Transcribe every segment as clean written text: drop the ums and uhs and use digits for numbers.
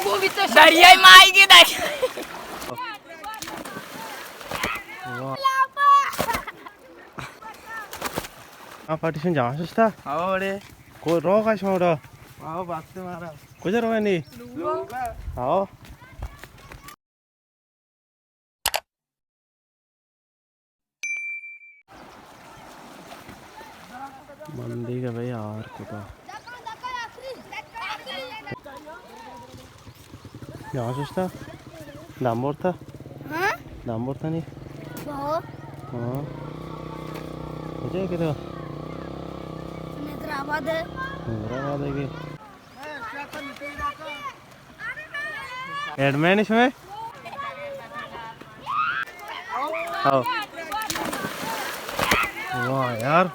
दरियाई माई की देख पार्टीशन जहाँ सुस्ता अरे को रो का शोड़ा आओ बात से मारा कुछ रो नहीं आओ मंदी का भाई यार कुता जहाँ सुस्ता दामोर था नहीं हाँ मुझे क्या हैदराबाद है कि एडमैन इसमें आओ वाह यार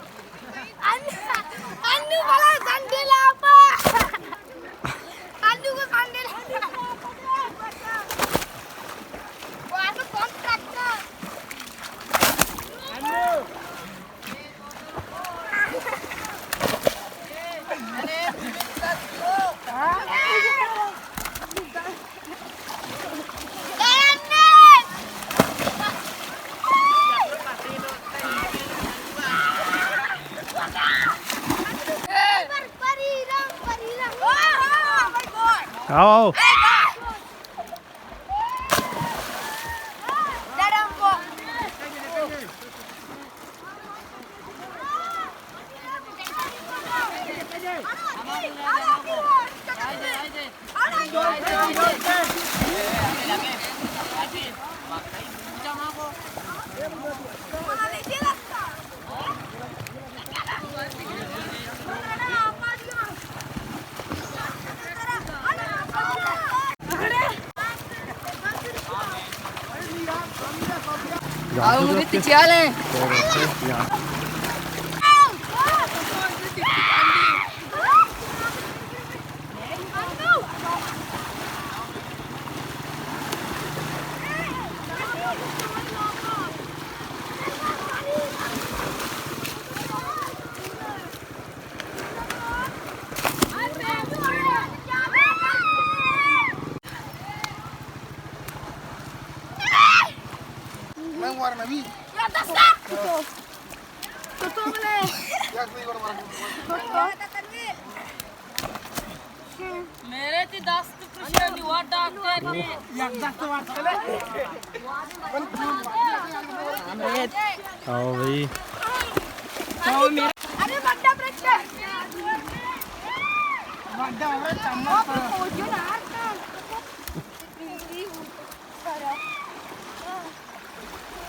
आओ मुझे चाल है मेरे ती 10 प्रश्न निवड डॉक्टर आओ भाई अरे बड्डा प्रश्न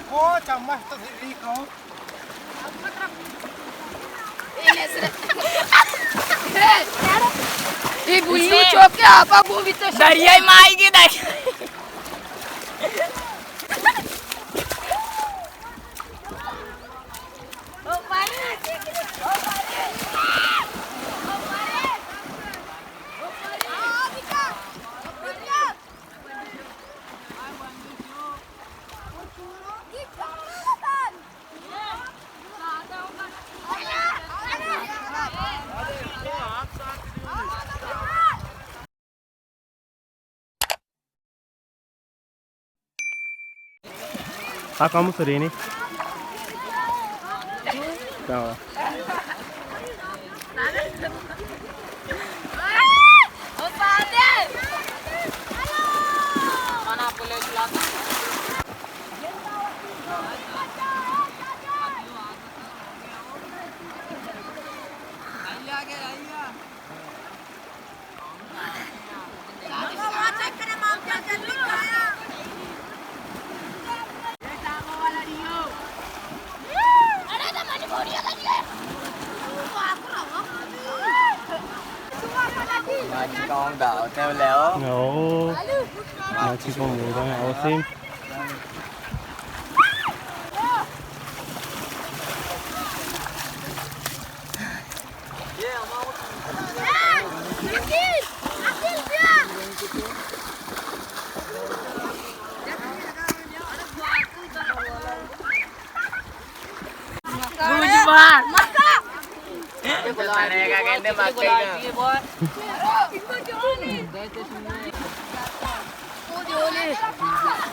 ओ चम्मच तो सिर्री खाओ ये बुल्लू चौक के आपा को भी तो दरियाई माई की देख kamu sering ini tahu mana boleh silakan con đỡ theo léo 오 나 지금 뭐랑 아웃임 Maneega kende makkaiga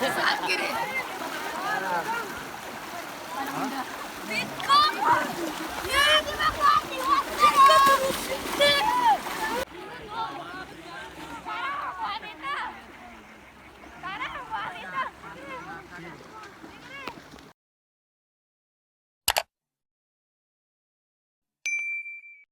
Wanita.